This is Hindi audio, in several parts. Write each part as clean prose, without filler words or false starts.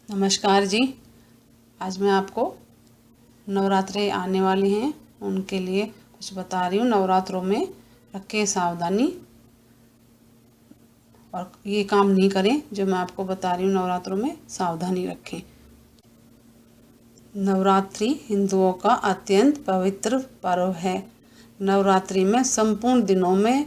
नमस्कार जी। आज मैं आपको नवरात्रे आने वाले हैं उनके लिए कुछ बता रही हूँ। नवरात्रों में रखें सावधानी और ये काम नहीं करें जो मैं आपको बता रही हूँ। नवरात्रों में सावधानी रखें। नवरात्रि हिंदुओं का अत्यंत पवित्र पर्व है। नवरात्रि में संपूर्ण दिनों में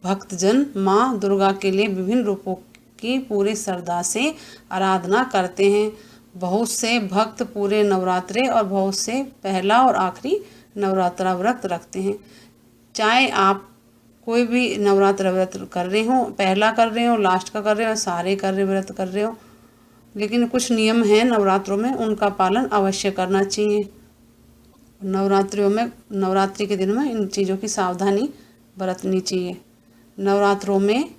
भक्तजन माँ दुर्गा के लिए विभिन्न रूपों की पूरी श्रद्धा से आराधना करते हैं। बहुत से भक्त पूरे नवरात्रे और बहुत से पहला और आखिरी नवरात्रा व्रत रखते हैं। चाहे आप कोई भी नवरात्र व्रत कर रहे हो, पहला कर रहे हो, लास्ट का कर रहे हो, सारे कर रहे व्रत कर रहे हो, लेकिन कुछ नियम हैं नवरात्रों में, उनका पालन अवश्य करना चाहिए। नवरात्रियों में, नवरात्रि के दिन में इन चीज़ों की सावधानी बरतनी चाहिए। नवरात्रों में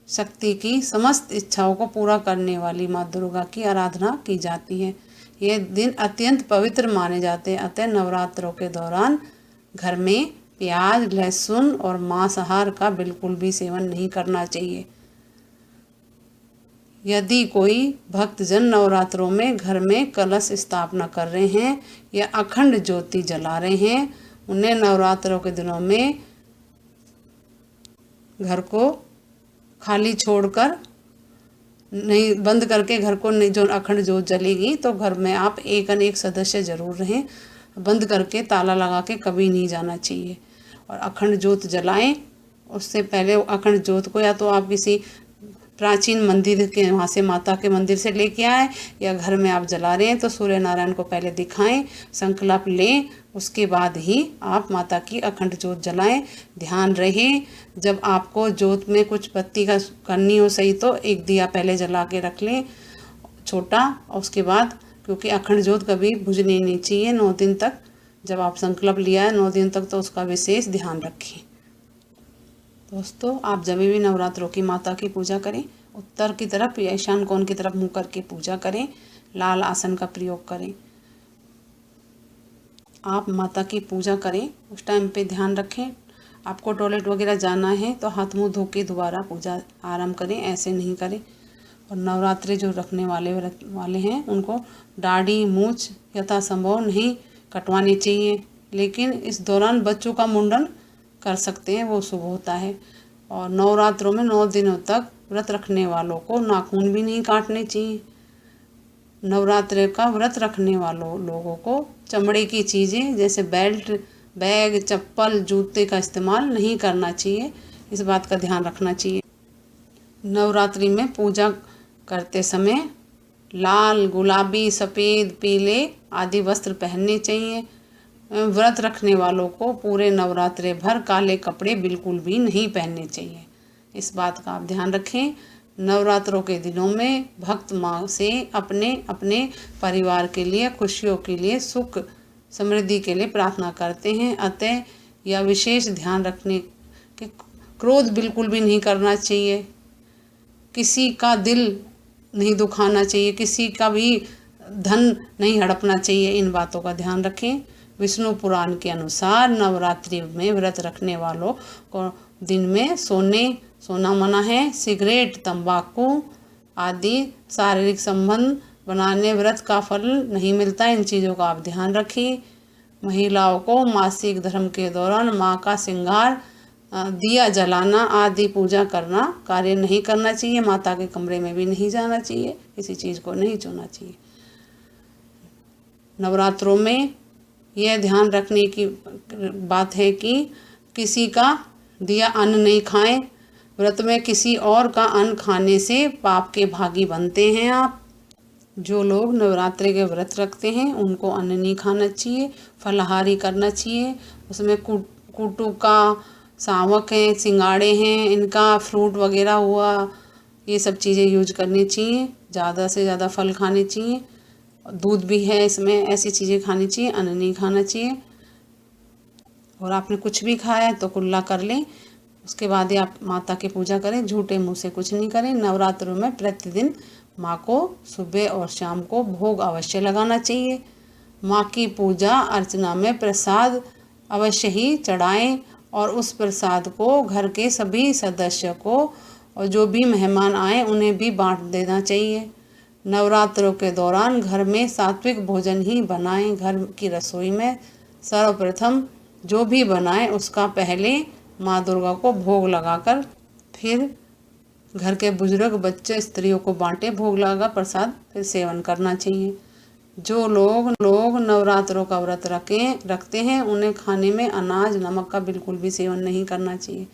शक्ति की समस्त इच्छाओं को पूरा करने वाली माँ दुर्गा की आराधना की जाती है। ये दिन अत्यंत पवित्र माने जाते हैं। अतः नवरात्रों के दौरान घर में प्याज, लहसुन और मांसाहार का बिल्कुल भी सेवन नहीं करना चाहिए। यदि कोई भक्तजन नवरात्रों में घर में कलश स्थापना कर रहे हैं या अखंड ज्योति जला रहे हैं, उन्हें नवरात्रों के दिनों में घर को खाली छोड़कर नहीं, बंद करके घर को नहीं, जो अखंड ज्योत जलेगी तो घर में आप एक सदस्य जरूर रहें। बंद करके ताला लगा के कभी नहीं जाना चाहिए और अखंड ज्योत जलाएं। उससे पहले अखंड ज्योत को या तो आप किसी प्राचीन मंदिर के वहाँ से, माता के मंदिर से लेके आए, या घर में आप जला रहे हैं तो सूर्य नारायण को पहले दिखाएं, संकल्प लें, उसके बाद ही आप माता की अखंड ज्योत जलाएं। ध्यान रहे जब आपको ज्योत में कुछ बत्ती का करनी हो सही तो एक दिया पहले जला के रख लें छोटा, और उसके बाद, क्योंकि अखंड ज्योत कभी बुझनी नहीं चाहिए 9 दिन तक। जब आप संकल्प लिया है 9 दिन तक तो उसका विशेष ध्यान रखें। दोस्तों, आप जब भी नवरात्रों की माता की पूजा करें, उत्तर की तरफ या ईशान कोण की तरफ मुंह करके पूजा करें। लाल आसन का प्रयोग करें। आप माता की पूजा करें उस टाइम पे ध्यान रखें। आपको टॉयलेट वगैरह जाना है तो हाथ मुंह धो के दोबारा पूजा आरंभ करें, ऐसे नहीं करें। और नवरात्रि जो रखने वाले हैं उनको दाढ़ी मूछ यथासंभव नहीं कटवानी चाहिए, लेकिन इस दौरान बच्चों का मुंडन कर सकते हैं, वो शुभ होता है। और नवरात्रों में 9 दिनों तक व्रत रखने वालों को नाखून भी नहीं काटने चाहिए। नवरात्रि का व्रत रखने वालों लोगों को चमड़े की चीज़ें जैसे बेल्ट, बैग, चप्पल, जूते का इस्तेमाल नहीं करना चाहिए। इस बात का ध्यान रखना चाहिए। नवरात्रि में पूजा करते समय लाल, गुलाबी, सफ़ेद, पीले आदि वस्त्र पहनने चाहिए। व्रत रखने वालों को पूरे नवरात्रे भर काले कपड़े बिल्कुल भी नहीं पहनने चाहिए। इस बात का आप ध्यान रखें। नवरात्रों के दिनों में भक्त माँ से अपने अपने परिवार के लिए, खुशियों के लिए, सुख समृद्धि के लिए प्रार्थना करते हैं। अतः यह विशेष ध्यान रखने कि क्रोध बिल्कुल भी नहीं करना चाहिए, किसी का दिल नहीं दुखाना चाहिए, किसी का भी धन नहीं हड़पना चाहिए। इन बातों का ध्यान रखें। विष्णु पुराण के अनुसार नवरात्रि में व्रत रखने वालों को दिन में सोना मना है। सिगरेट, तंबाकू आदि शारीरिक संबंध बनाने व्रत का फल नहीं मिलता। इन चीज़ों का आप ध्यान रखिए। महिलाओं को मासिक धर्म के दौरान माँ का श्रृंगार, दिया जलाना आदि पूजा करना कार्य नहीं करना चाहिए। माता के कमरे में भी नहीं जाना चाहिए, किसी चीज़ को नहीं छूना चाहिए। नवरात्रों में यह ध्यान रखने की बात है कि किसी का दिया अन्न नहीं खाएं। व्रत में किसी और का अन्न खाने से पाप के भागी बनते हैं आप। जो लोग नवरात्रि के व्रत रखते हैं उनको अन्न नहीं खाना चाहिए, फलाहारी करना चाहिए। उसमें कुटू का सावक है, सिंगाड़े हैं, इनका फ्रूट वगैरह हुआ, ये सब चीज़ें यूज करनी चाहिए। ज़्यादा से ज़्यादा फल खाने चाहिए। दूध भी है इसमें, ऐसी चीज़ें खानी चाहिए, अन्न नहीं खाना चाहिए। और आपने कुछ भी खाया है तो कुल्ला कर लें, उसके बाद ही आप माता की पूजा करें। झूठे मुंह से कुछ नहीं करें। नवरात्रों में प्रतिदिन माँ को सुबह और शाम को भोग अवश्य लगाना चाहिए। माँ की पूजा अर्चना में प्रसाद अवश्य ही चढ़ाएं और उस प्रसाद को घर के सभी सदस्य को और जो भी मेहमान आए उन्हें भी बांट देना चाहिए। नवरात्रों के दौरान घर में सात्विक भोजन ही बनाएं। घर की रसोई में सर्वप्रथम जो भी बनाएं उसका पहले माँ दुर्गा को भोग लगाकर फिर घर के बुजुर्ग, बच्चे, स्त्रियों को बांटे। भोग लगा प्रसाद फिर सेवन करना चाहिए। जो लोग नवरात्रों का व्रत रखते हैं उन्हें खाने में अनाज, नमक का बिल्कुल भी सेवन नहीं करना चाहिए।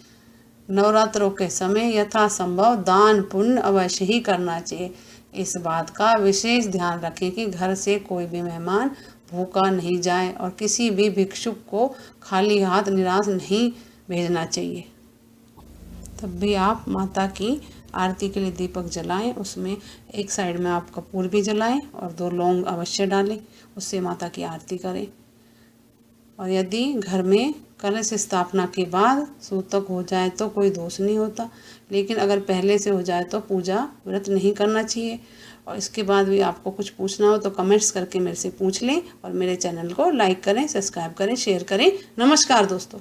नवरात्रों के समय यथासंभव दान पुण्य अवश्य ही करना चाहिए। इस बात का विशेष ध्यान रखें कि घर से कोई भी मेहमान भूखा नहीं जाए और किसी भी भिक्षुक को खाली हाथ निराश नहीं भेजना चाहिए। तब भी आप माता की आरती के लिए दीपक जलाएं। उसमें एक साइड में आप कपूर भी जलाएं और 2 लौंग अवश्य डालें। उससे माता की आरती करें। और यदि घर में कलश स्थापना के बाद सूतक हो जाए तो कोई दोष नहीं होता, लेकिन अगर पहले से हो जाए तो पूजा व्रत नहीं करना चाहिए। और इसके बाद भी आपको कुछ पूछना हो तो कमेंट्स करके मेरे से पूछ लें और मेरे चैनल को लाइक करें, सब्सक्राइब करें, शेयर करें। नमस्कार दोस्तों।